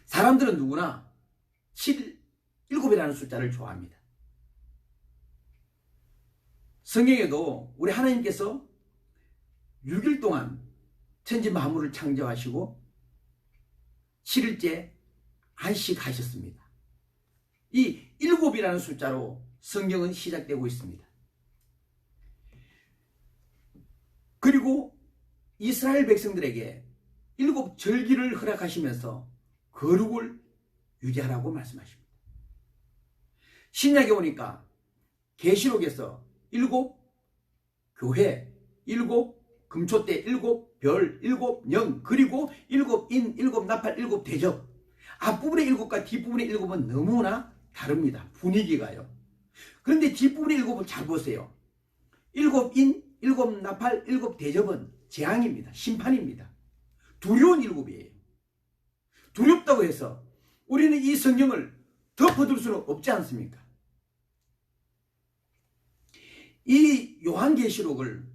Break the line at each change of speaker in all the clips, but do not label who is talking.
사람들은 누구나 7, 7이라는 숫자를 좋아합니다. 성경에도 우리 하나님께서 6일 동안 천지 만물을 창조하시고 7일째 안식하셨습니다. 이 7이라는 숫자로 성경은 시작되고 있습니다. 그리고 이스라엘 백성들에게 7절기를 허락하시면서 거룩을 유지하라고 말씀하십니다. 신약에 오니까 계시록에서 7 교회, 7 금초대, 7 별, 7 영, 그리고 7 인, 7 나팔, 7 대접. 앞부분의 7과 뒷부분의 7은 너무나 다릅니다. 분위기가요. 그런데 뒷부분의 7을 잘 보세요. 7 인, 7 나팔, 7 대접은 재앙입니다. 심판입니다. 두려운 7이에요. 두렵다고 해서 우리는 이 성경을 덮어둘 수는 없지 않습니까? 이 요한계시록을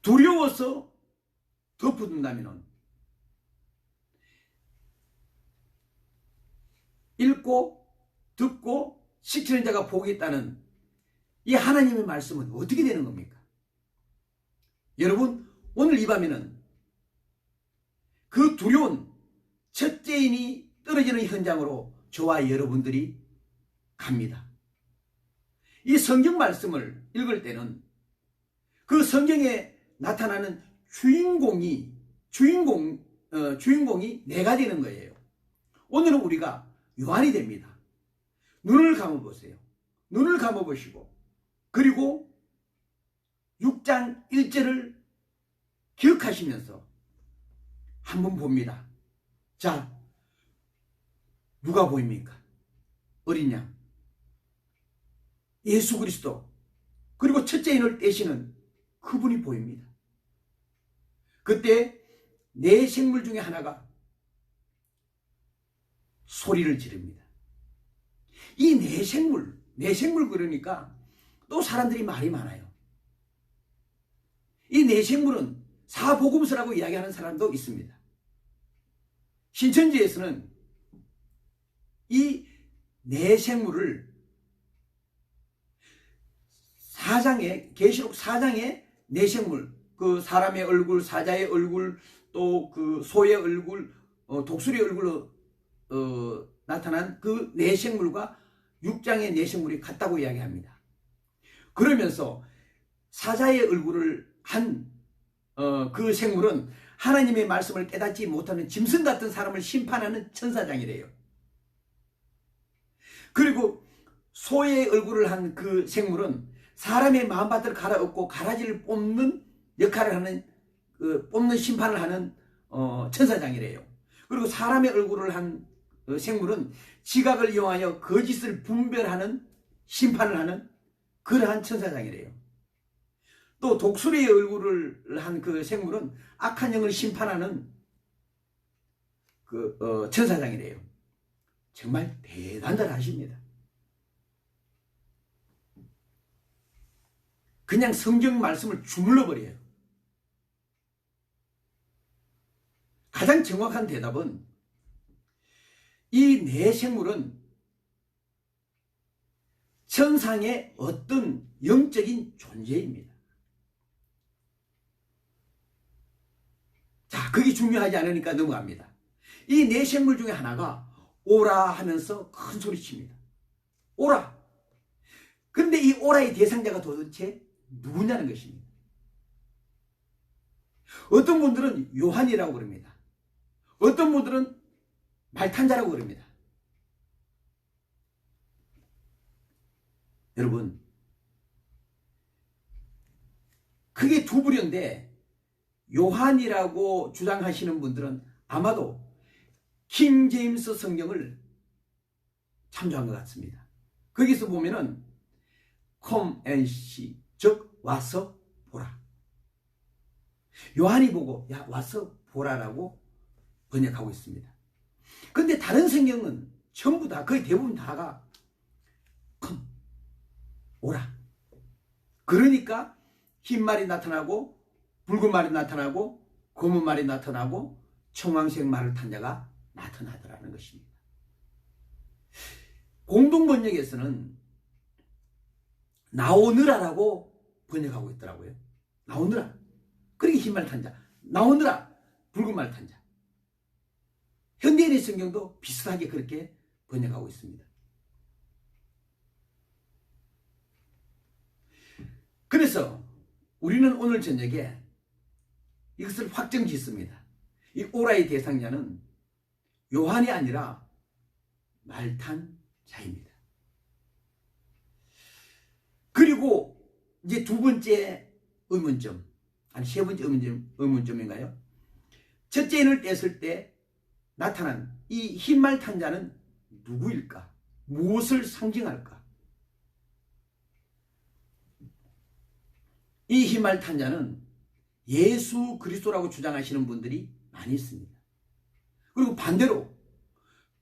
두려워서 덮어둔다면 읽고 듣고 시키는 자가 복이 있다는 이 하나님의 말씀은 어떻게 되는 겁니까? 여러분, 오늘 이 밤에는 그 두려운 첫째인이 떨어지는 현장으로 저와 여러분들이 갑니다. 이 성경 말씀을 읽을 때는 그 성경에 나타나는 주인공이 내가 되는 거예요. 오늘은 우리가 요한이 됩니다. 눈을 감아보세요. 눈을 감아보시고 그리고 6장 1절을 기억하시면서 한번 봅니다. 자, 누가 보입니까? 어린 양, 예수 그리스도, 그리고 첫째인을 떼시는 그분이 보입니다. 그때 네 생물 중에 하나가 소리를 지릅니다. 이 네 생물 그러니까 또 사람들이 말이 많아요. 이 네 생물은 사복음서라고 이야기하는 사람도 있습니다. 신천지에서는 이 네 생물을 계시록 4장의 네 생물, 그 사람의 얼굴, 사자의 얼굴, 또 그 소의 얼굴, 독수리의 얼굴로 나타난 그 네 생물과 6장의 네 생물이 같다고 이야기합니다. 그러면서 사자의 얼굴을 한 그 생물은 하나님의 말씀을 깨닫지 못하는 짐승 같은 사람을 심판하는 천사장이래요. 그리고 소의 얼굴을 한 그 생물은 사람의 마음밭을 갈아엎고 가라지를 뽑는 역할을 하는 뽑는 심판을 하는 천사장이래요. 그리고 사람의 얼굴을 한 생물은 지각을 이용하여 거짓을 분별하는 심판을 하는 그러한 천사장이래요. 또 독수리의 얼굴을 한 그 생물은 악한 영을 심판하는 천사장이래요. 정말 대단하십니다. 그냥 성경 말씀을 주물러 버려요. 가장 정확한 대답은 이 네 생물은 천상의 어떤 영적인 존재입니다. 자, 그게 중요하지 않으니까 넘어갑니다. 이 네 생물 중에 하나가 오라 하면서 큰 소리 칩니다. 오라. 근데 이 오라의 대상자가 도대체 누구냐는 것입니다. 어떤 분들은 요한이라고 그럽니다. 어떤 분들은 말탄자라고 그럽니다. 여러분, 크게 두 부류인데 요한이라고 주장하시는 분들은 아마도 킹 제임스 성경을 참조한 것 같습니다. 거기서 보면은 come and see, 즉 와서 보라. 요한이 보고 야 와서 보라라고 번역하고 있습니다. 그런데 다른 성경은 전부 다 거의 대부분 다가 come, 오라. 그러니까 흰 말이 나타나고 붉은 말이 나타나고 검은 말이 나타나고 청황색 말을 탄 자가 나타나더라는 것입니다. 공동번역에서는 나오느라라고 번역하고 있더라고요. 나오느라. 그러니까 흰 말 탄 자. 나오느라. 붉은 말 탄 자. 현대인의 성경도 비슷하게 그렇게 번역하고 있습니다. 그래서 우리는 오늘 저녁에 이것을 확정 짓습니다. 이 오라의 대상자는 요한이 아니라 말탄 자입니다. 그리고 이제 두 번째 의문점, 아니 세 번째 의문점인가요? 첫째 인을 뗐을 때 나타난 이 흰말 탄 자는 누구일까? 무엇을 상징할까? 이 흰말 탄 자는 예수 그리스도라고 주장하시는 분들이 많이 있습니다. 그리고 반대로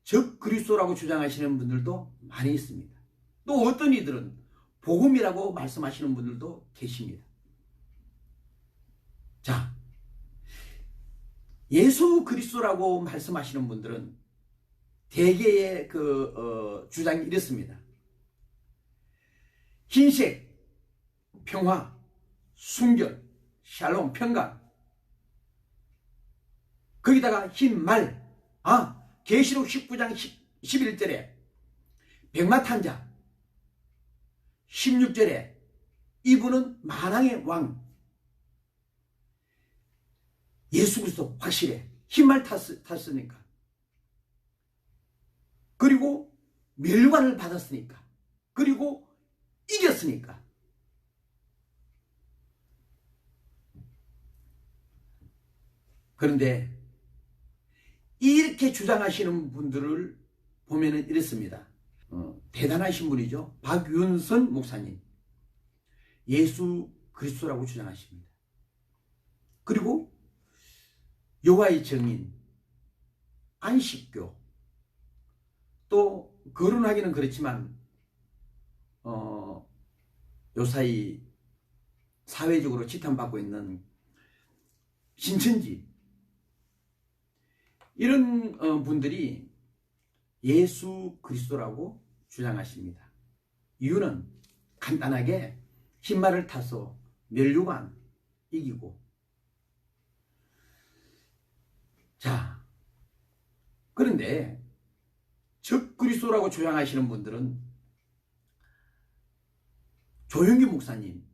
적 그리스도라고 주장하시는 분들도 많이 있습니다. 또 어떤 이들은 복음이라고 말씀하시는 분들도 계십니다. 자, 예수 그리스도라고 말씀하시는 분들은 대개의 주장이 이렇습니다. 흰색, 평화, 순결, 샬롬, 평강. 거기다가 흰 말. 계시록 19장 11절에 백마탄자, 16절에 이분은 만왕의 왕. 예수 그리스도 확실해. 흰 말 탔으니까. 그리고 멸관을 받았으니까. 그리고 이겼으니까. 그런데 이렇게 주장하시는 분들을 보면은 이렇습니다. 대단하신 분이죠. 박윤선 목사님. 예수 그리스도라고 주장하십니다. 그리고 여호와의 증인, 안식교, 또 거론하기는 그렇지만 요사이 사회적으로 지탄받고 있는 신천지, 이런 분들이 예수 그리스도라고 주장하십니다. 이유는 간단하게 흰말을 타서 멸류관 이기고. 자, 그런데 적 그리스도라고 주장하시는 분들은 조영규 목사님,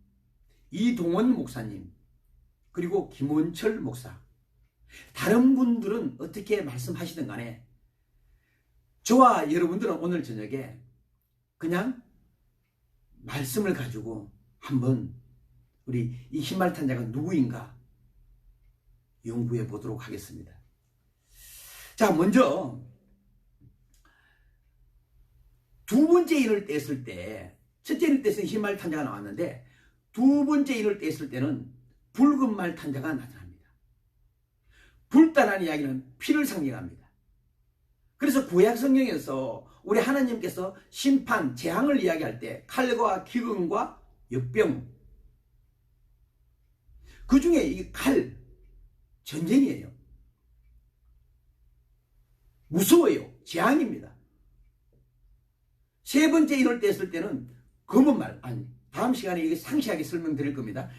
이동원 목사님, 그리고 김원철 목사, 다른 분들은 어떻게 말씀하시든 간에 저와 여러분들은 오늘 저녁에 그냥 말씀을 가지고 한번 우리 이 흰말 탄 자가 누구인가 연구해 보도록 하겠습니다. 자, 먼저 두 번째 인을 뗐을 때, 첫째 인을 뗐을 때 흰말 탄 자가 나왔는데 두 번째 인을 뗐을 때는 붉은 말 탄 자가 나타납니다. 붉다라는 이야기는 피를 상징합니다. 그래서 구약 성경에서 우리 하나님께서 심판, 재앙을 이야기할 때 칼과 기근과 역병, 그 중에 이 칼, 전쟁이에요. 무서워요. 재앙입니다. 세 번째 인을 뗐을 때는 검은 말, 다음 시간에 이게 상세하게 설명드릴 겁니다.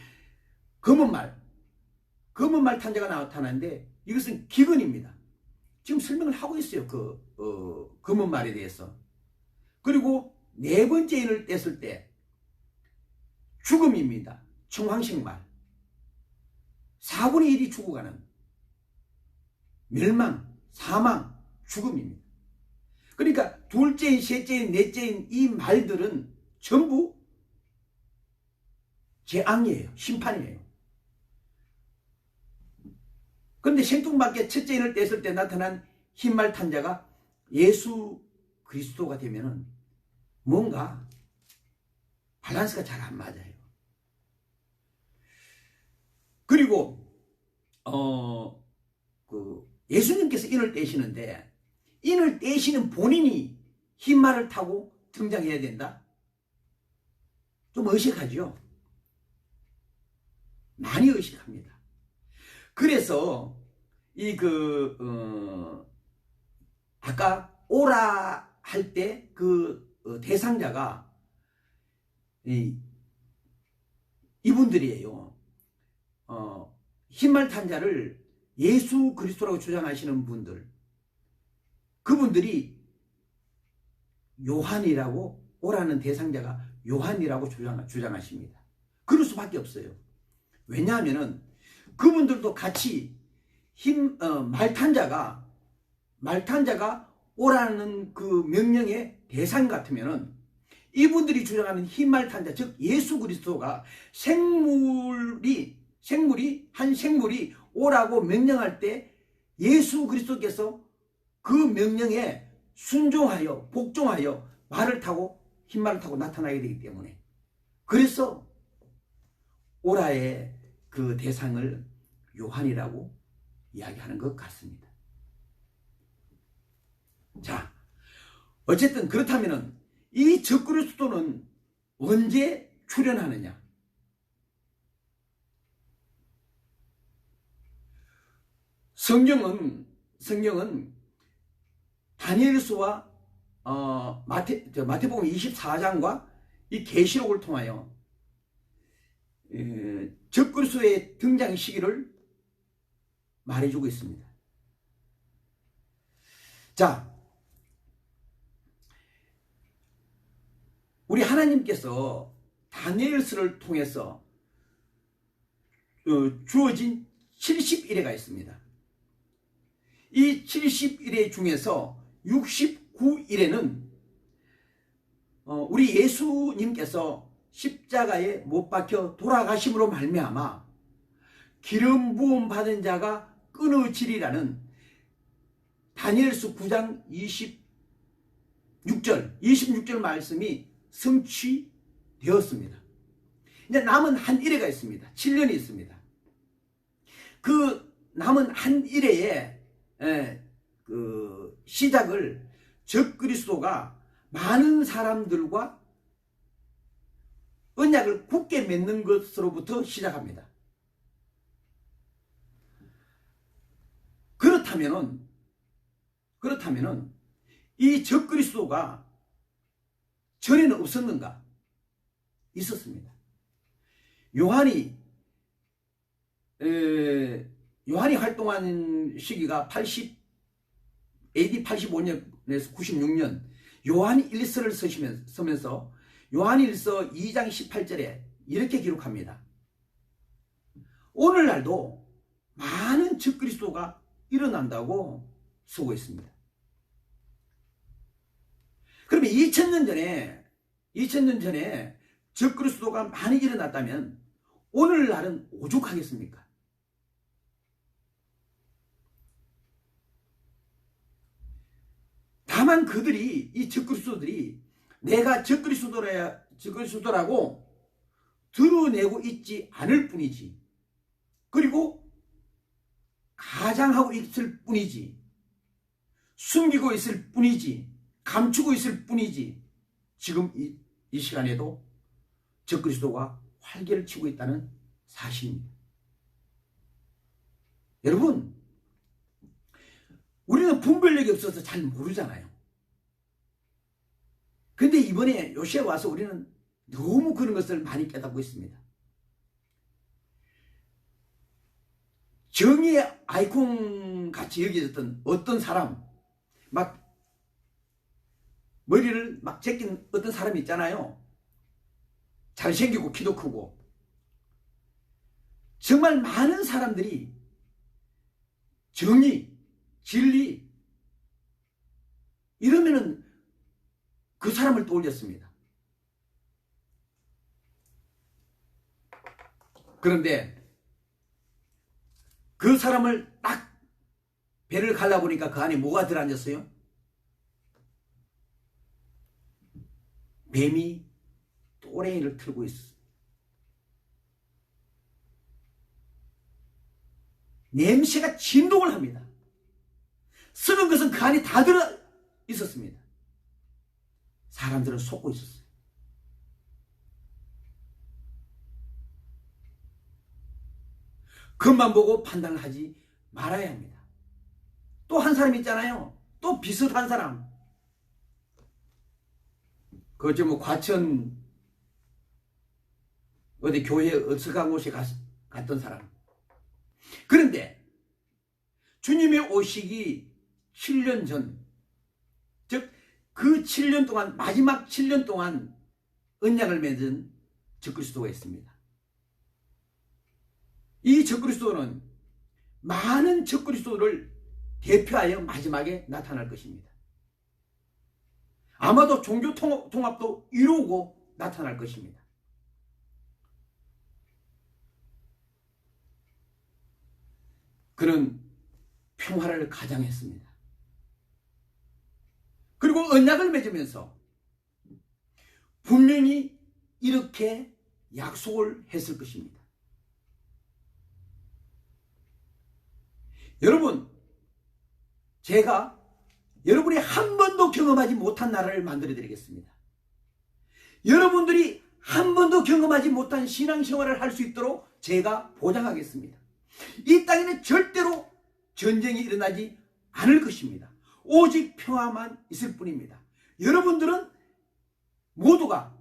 검은 말 탄자가 나타나는데 이것은 기근입니다. 지금 설명을 하고 있어요. 검은 말에 대해서. 그리고 네 번째 인을 뗐을 때 죽음입니다. 청황색 말. 4분의 1이 죽어가는 멸망, 사망, 죽음입니다. 그러니까 둘째인, 셋째인, 넷째인 이 말들은 전부 재앙이에요. 심판이에요. 그런데 생뚱맞게 첫째 인을 뗐을 때 나타난 흰말 탄 자가 예수 그리스도가 되면은 뭔가 밸런스가 잘 안 맞아요. 그리고 예수님께서 인을 떼시는데 인을 떼시는 본인이 흰말을 타고 등장해야 된다? 좀 의식하죠? 많이 의식합니다. 그래서 아까 오라 할 때 대상자가 이분들이에요. 흰말 탄자를 예수 그리스도라고 주장하시는 분들, 그분들이 요한이라고, 오라는 대상자가 요한이라고 주장하십니다. 그럴 수밖에 없어요. 왜냐하면은 그분들도 같이 말탄자가 오라는 그 명령의 대상 같으면은 이분들이 주장하는 흰말탄자, 즉 예수 그리스도가 한 생물이 오라고 명령할 때 예수 그리스도께서 그 명령에 순종하여 복종하여 흰말을 타고 나타나게 되기 때문에, 그래서 오라의 그 대상을 요한이라고 이야기하는 것 같습니다. 자, 어쨌든 그렇다면은 이 적그리스도는 언제 출현하느냐? 성경은 다니엘서와 마태복음 24장과 이 계시록을 통하여 적그리스도의 등장 시기를 말해주고 있습니다. 자, 우리 하나님께서 다니엘서를 통해서 주어진 70일회가 있습니다. 이 70일회 중에서 69일에는 우리 예수님께서 십자가에 못 박혀 돌아가심으로 말미암아 기름 부음 받은 자가 끊어지리라는 다니엘서 9장 26절 말씀이 성취되었습니다. 이제 남은 한 일회가 있습니다. 7년이 있습니다. 그 남은 한 일회의 그 시작을 적그리스도가 많은 사람들과 언약을 굳게 맺는 것으로부터 시작합니다. 그렇다면은 이 적그리스도가 전에는 없었는가? 있었습니다. 요한이 활동한 시기가 AD 85년에서 96년, 요한이 일서를 쓰면서 요한일서 2장 18절에 이렇게 기록합니다. 오늘날도 많은 적그리스도가 일어난다고 쓰고 있습니다. 그러면 2000년 전에 적그리스도가 많이 일어났다면 오늘날은 오죽하겠습니까? 다만 이 적그리스도들이 내가 적그리스도라고 드러내고 있지 않을 뿐이지, 그리고 가장하고 있을 뿐이지, 숨기고 있을 뿐이지, 감추고 있을 뿐이지, 지금 이 시간에도 적그리스도가 활개를 치고 있다는 사실입니다. 여러분, 우리는 분별력이 없어서 잘 모르잖아요. 근데 이번에 요시에 와서 우리는 너무 그런 것을 많이 깨닫고 있습니다. 정의의 아이콘 같이 여겨졌던 어떤 사람, 막 머리를 막 제낀 어떤 사람이 있잖아요. 잘생기고 키도 크고. 정말 많은 사람들이 정의, 진리 이러면은 그 사람을 떠올렸습니다. 그런데 그 사람을 딱 배를 갈라보니까 그 안에 뭐가 들어앉았어요? 뱀이 또래이를 틀고 있었어요. 냄새가 진동을 합니다. 쓰는 것은 그 안에 다 들어 있었습니다. 사람들은 속고 있었어요. 그것만 보고 판단을 하지 말아야 합니다. 사람 있잖아요. 또 비슷한 사람. 그저 뭐 과천 어디 교회 어색한 곳에 갔던 사람. 그런데 주님의 오시기 7년 전, 즉 그 7년 동안, 마지막 7년 동안 언약을 맺은 적그리스도가 있습니다. 이 적그리스도는 많은 적그리스도를 대표하여 마지막에 나타날 것입니다. 아마도 종교 통합도 이루고 나타날 것입니다. 그는 평화를 가장했습니다. 그리고 언약을 맺으면서 분명히 이렇게 약속을 했을 것입니다. 여러분, 제가 여러분이 한 번도 경험하지 못한 나라를 만들어 드리겠습니다. 여러분들이 한 번도 경험하지 못한 신앙생활을 할 수 있도록 제가 보장하겠습니다. 이 땅에는 절대로 전쟁이 일어나지 않을 것입니다. 오직 평화만 있을 뿐입니다. 여러분들은 모두가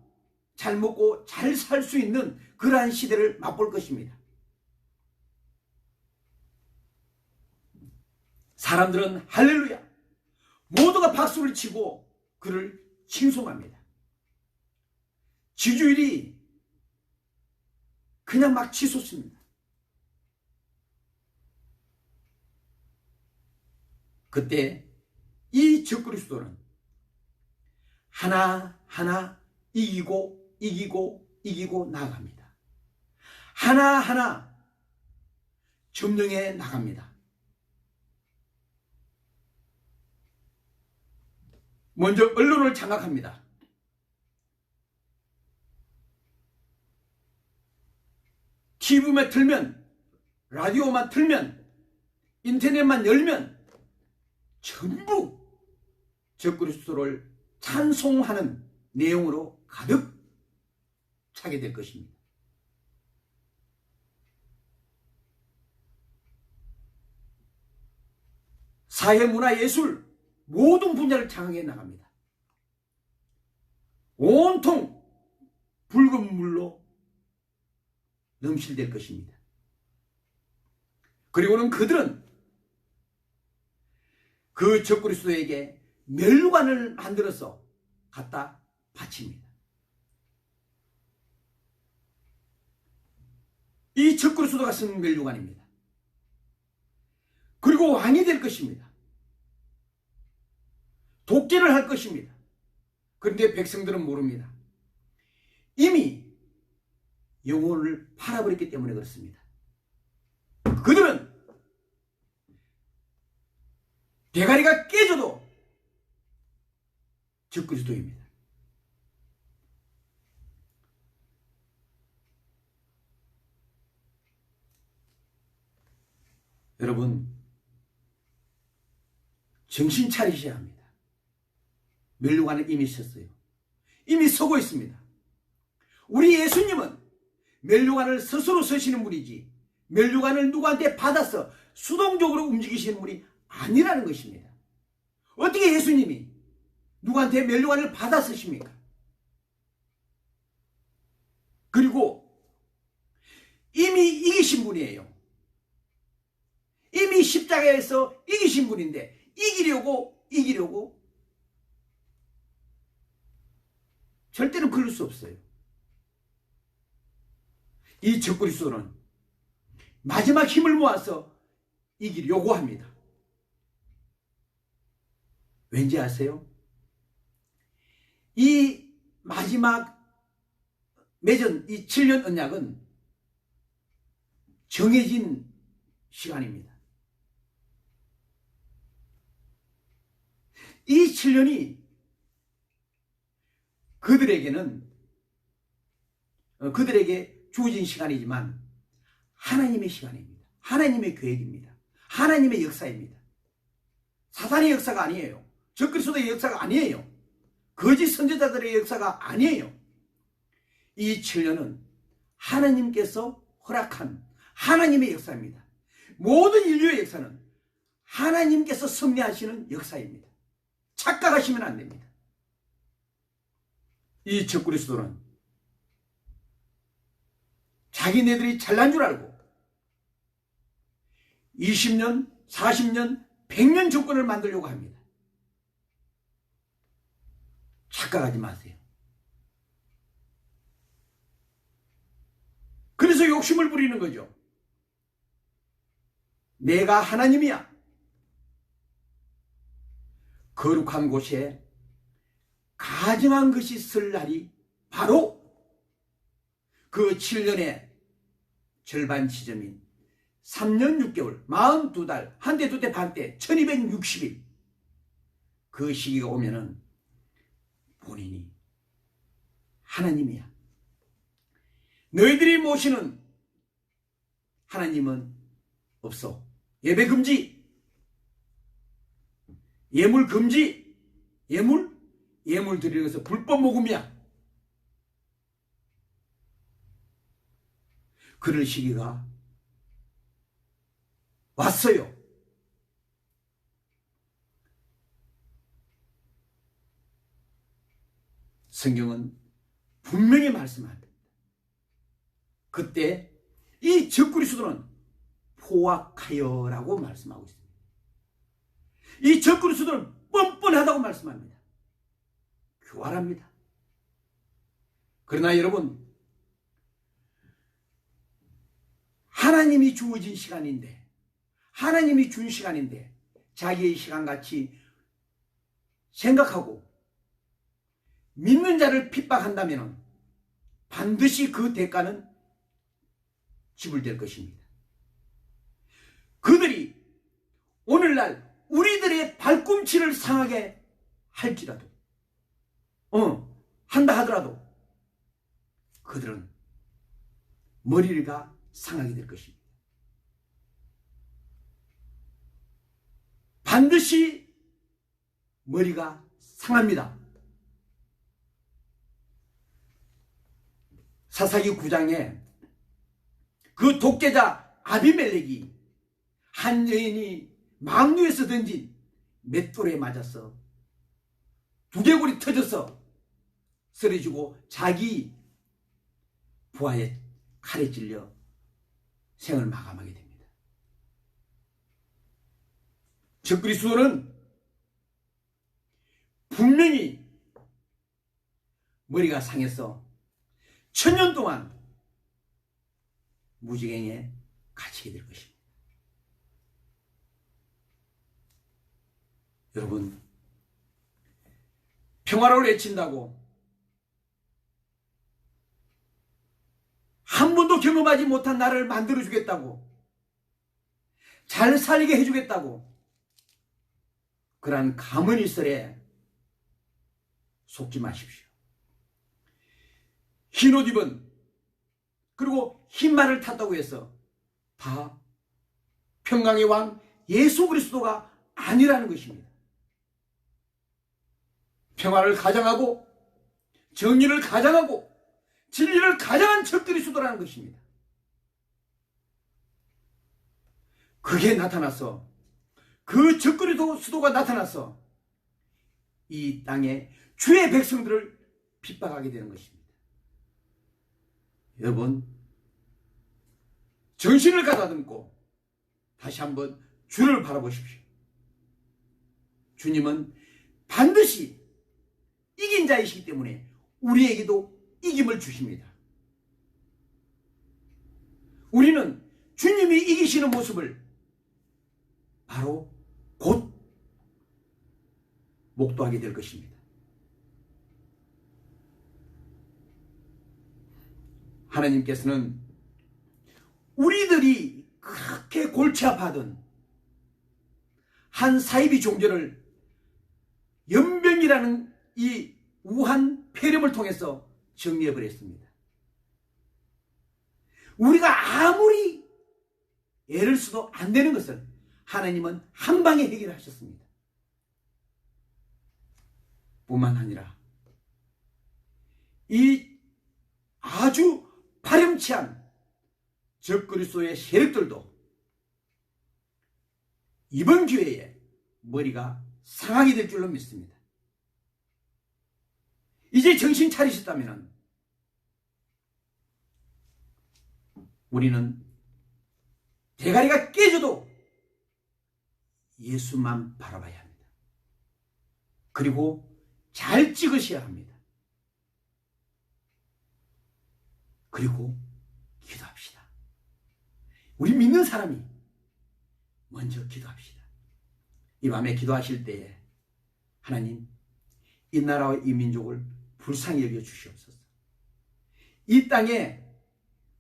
잘 먹고 잘 살 수 있는 그러한 시대를 맛볼 것입니다. 사람들은 할렐루야, 모두가 박수를 치고 그를 칭송합니다. 지주일이 그냥 막 치솟습니다. 그때 이 적그리스도는 하나하나 이기고 나아갑니다. 하나하나 점령해 나갑니다. 먼저 언론을 장악합니다. TV만 틀면, 라디오만 틀면, 인터넷만 열면 전부 적그리스도를 찬송하는 내용으로 가득 차게 될 것입니다. 사회, 문화, 예술 모든 분야를 장악해 나갑니다. 온통 붉은 물로 넘실될 것입니다. 그리고는 그들은 그 적그리스도에게 멸관을 만들어서 갖다 바칩니다. 이 적그리스도가 쓴 멸관입니다. 그리고 왕이 될 것입니다. 독재를 할 것입니다. 그런데 백성들은 모릅니다. 이미 영혼을 팔아버렸기 때문에 그렇습니다. 그들은 대가리가 깨져도 적그리스도입니다. 여러분, 정신 차리셔야 합니다. 멸류관은 이미 섰어요. 이미 서고 있습니다. 우리 예수님은 멸류관을 스스로 서시는 분이지 멸류관을 누구한테 받아서 수동적으로 움직이시는 분이 아니라는 것입니다. 어떻게 예수님이 누구한테 멸류관을 받아 쓰십니까? 그리고 이미 이기신 분이에요. 이미 십자가에서 이기신 분인데 이기려고 절대로 그럴 수 없어요. 이 적그리스도는 마지막 힘을 모아서 이기려고 합니다. 왠지 아세요? 이 마지막 맺은 이 7년 언약은 정해진 시간입니다. 이 7년이 그들에게 주어진 시간이지만 하나님의 시간입니다. 하나님의 계획입니다. 하나님의 역사입니다. 사탄의 역사가 아니에요. 적그리스도의 역사가 아니에요. 거짓 선지자들의 역사가 아니에요. 이 7년은 하나님께서 허락한 하나님의 역사입니다. 모든 인류의 역사는 하나님께서 섭리하시는 역사입니다. 착각하시면 안 됩니다. 이 적그리스도는 자기네들이 잘난 줄 알고 20년, 40년, 100년 정권을 만들려고 합니다. 착각하지 마세요. 그래서 욕심을 부리는 거죠. 내가 하나님이야. 거룩한 곳에 가증한 것이 설 날이 바로 그 7년의 절반 지점인 3년 6개월, 42달, 한 대, 두 대, 반 대, 1260일. 그 시기가 오면은 본인이 하나님이야. 너희들이 모시는 하나님은 없어. 예배 금지, 예물 금지, 예물 드리는 것은 불법 모금이야. 그럴 시기가 왔어요. 성경은 분명히 말씀합니다. 그때 이 적그리스도는 포악하여라고 말씀하고 있습니다. 이 적그리스도는 뻔뻔하다고 말씀합니다. 교활합니다. 그러나 여러분, 하나님이 주어진 시간인데, 하나님이 준 시간인데 자기의 시간같이 생각하고 믿는 자를 핍박한다면 반드시 그 대가는 지불될 것입니다. 그들이 오늘날 우리들의 발꿈치를 상하게 할지라도 한다 하더라도 그들은 머리가 상하게 될 것입니다. 반드시 머리가 상합니다. 사사기 9장에 그 독재자 아비멜렉이 한 여인이 망루에서 던진 맷돌에 맞아서 두개골이 터져서 쓰러지고 자기 부하의 칼에 찔려 생을 마감하게 됩니다. 적그리스도는 분명히 머리가 상해서 1000년 동안 무지갱에 갇히게 될 것입니다. 여러분, 평화를 외친다고 한 번도 경험하지 못한 나를 만들어주겠다고, 잘 살게 해주겠다고, 그러한 가문일설에 속지 마십시오. 흰 옷 입은, 그리고 흰 말을 탔다고 해서 다 평강의 왕 예수 그리스도가 아니라는 것입니다. 평화를 가장하고 정의를 가장하고 진리를 가장한 적그리스도라는 것입니다. 그게 나타나서, 그 적그리스도가 나타나서 이 땅에 주의 백성들을 핍박하게 되는 것입니다. 여러분, 정신을 가다듬고 다시 한번 주를 바라보십시오. 주님은 반드시 이긴 자이시기 때문에 우리에게도 이김을 주십니다. 우리는 주님이 이기시는 모습을 바로 곧 목도하게 될 것입니다. 하나님께서는 우리들이 그렇게 골치 아파하던 한 사이비 종교를 연병이라는 이 우한 폐렴을 통해서 정리해버렸습니다. 우리가 아무리 애를 써도 안 되는 것을 하나님은 한 방에 해결하셨습니다. 뿐만 아니라 이 아주 파렴치한 적그리스도의 세력들도 이번 기회에 머리가 상하게 될 줄로 믿습니다. 이제 정신 차리셨다면 우리는 대가리가 깨져도 예수만 바라봐야 합니다. 그리고 잘 찍으셔야 합니다. 그리고 기도합시다. 우리 믿는 사람이 먼저 기도합시다. 이 밤에 기도하실 때에 하나님, 이 나라와 이 민족을 불쌍히 여겨 주시옵소서. 이 땅에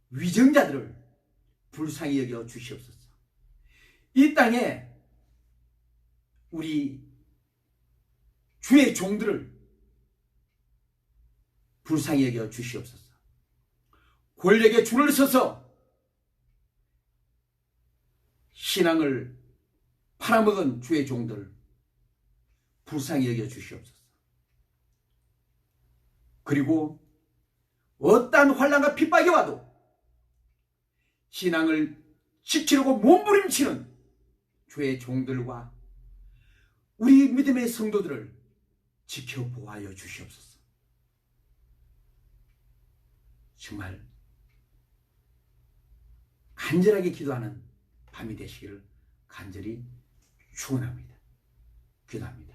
위정자들을 불쌍히 여겨 주시옵소서. 이 땅에 우리 주의 종들을 불쌍히 여겨 주시옵소서. 권력에 줄을 서서 신앙을 팔아먹은 주의 종들을 불쌍히 여겨 주시옵소서. 그리고 어떠한 환난과 핍박이 와도 신앙을 지키려고 몸부림치는 주의 종들과 우리 믿음의 성도들을 지켜보아여 주시옵소서. 정말 간절하게 기도하는 밤이 되시기를 간절히 축원합니다. 기도합니다.